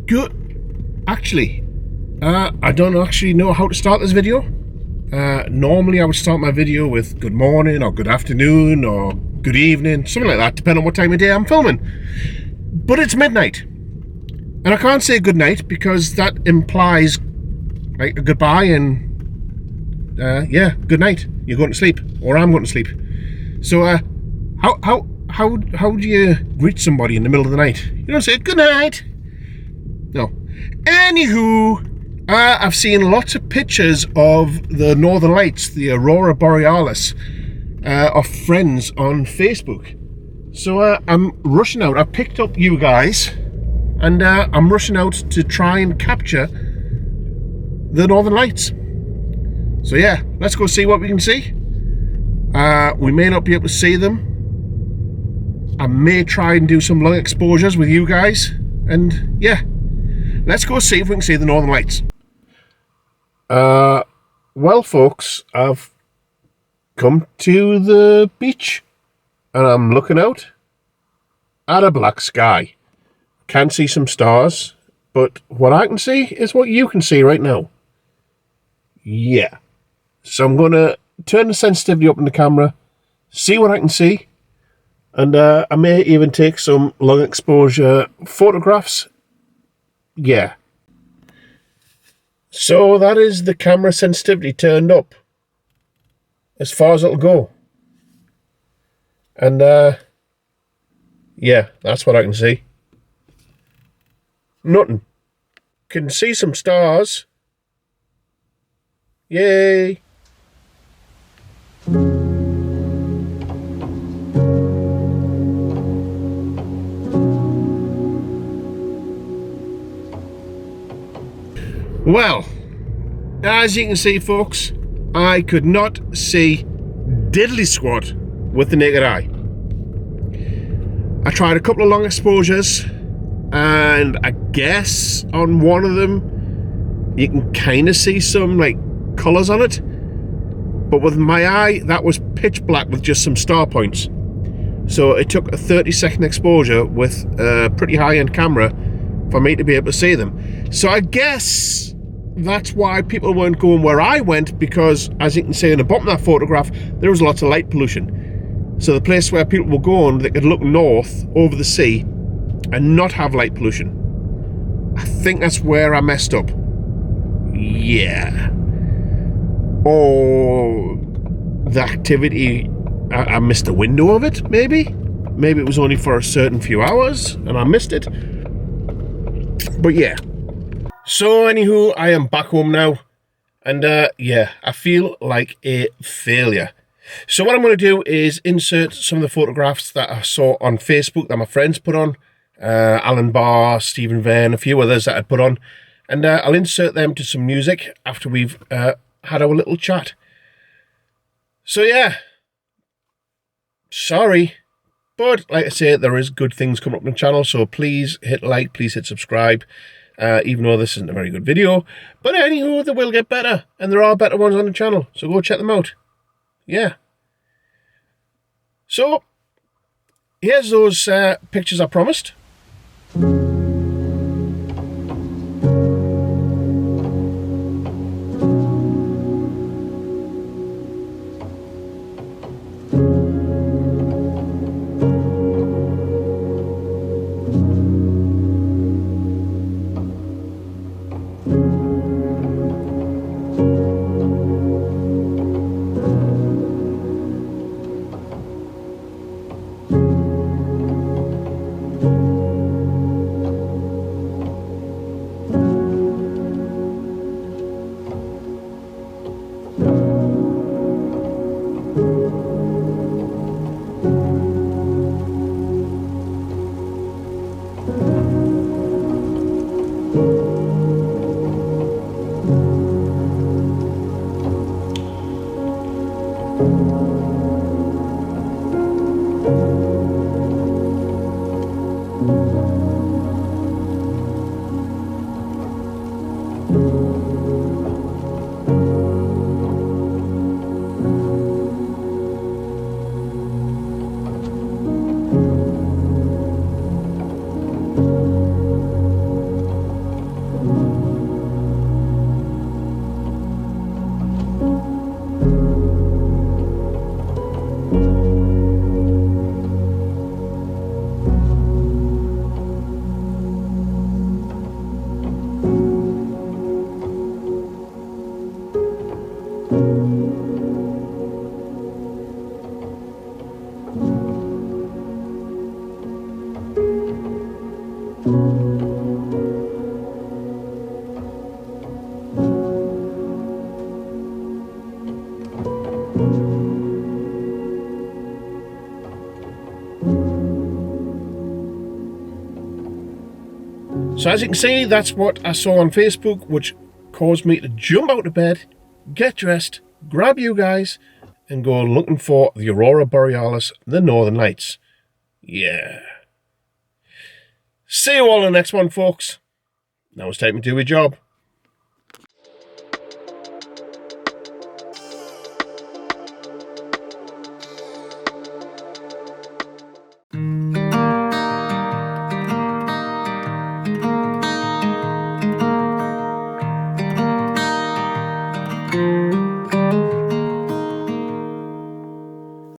Good. Actually, I don't actually know how to start this video. Normally I would start my video with good morning or good afternoon or good evening, something like that, depending on what time of day I'm filming. But it's midnight. And I can't say good night because that implies like a goodbye and yeah, good night. You're going to sleep, or I'm going to sleep. So how do you greet somebody in the middle of the night? You don't say good night. No. Anywho, I've seen lots of pictures of the Northern Lights, the Aurora Borealis, of friends on Facebook. So I'm rushing out. I picked up you guys, and I'm rushing out to try and capture the Northern Lights. So yeah, let's go see what we can see. We may not be able to see them. I may try and do some long exposures with you guys, and yeah, let's go see if we can see the Northern Lights. Well folks, I've come to the beach and I'm looking out at a black sky. Can see some stars, but what I can see is what you can see right now. Yeah. So I'm going to turn the sensitivity up in the camera, see what I can see, and I may even take some long exposure photographs. Yeah. So that is the camera sensitivity turned up as far as it'll go. And yeah, that's what I can see. Nothing. Can see some stars. Yay. Well, as you can see folks, I could not see diddly squat with the naked eye. I tried a couple of long exposures, and I guess on one of them you can kind of see some like colours on it, but with my eye that was pitch black with just some star points. So it took a 30-second exposure with a pretty high-end camera for me to be able to see them. So I guess that's why people weren't going where I went, because as you can see in the bottom of that photograph, there was lots of light pollution. So the place where people were going, they could look north over the sea and not have light pollution. I think that's where I messed up. Yeah. Or the activity, I missed a window of it, maybe? Maybe it was only for a certain few hours and I missed it. But yeah. So anywho, I am back home now, and yeah, I feel like a failure. So what I'm going to do is insert some of the photographs that I saw on Facebook that my friends put on, Alan Barr, Stephen Vane, a few others that I put on, and I'll insert them to some music after we've had our little chat. So yeah, sorry, but like I say, there is good things coming up on the channel, so please hit like, please hit subscribe. Even though this isn't a very good video, but anywho, they will get better, and there are better ones on the channel, so go check them out. Yeah. So here's those pictures I promised. So as you can see, that's what I saw on Facebook, which caused me to jump out of bed, get dressed, grab you guys, and go looking for the Aurora Borealis, the Northern Lights. Yeah. See you all in the next one, folks. Now it's time to do your job.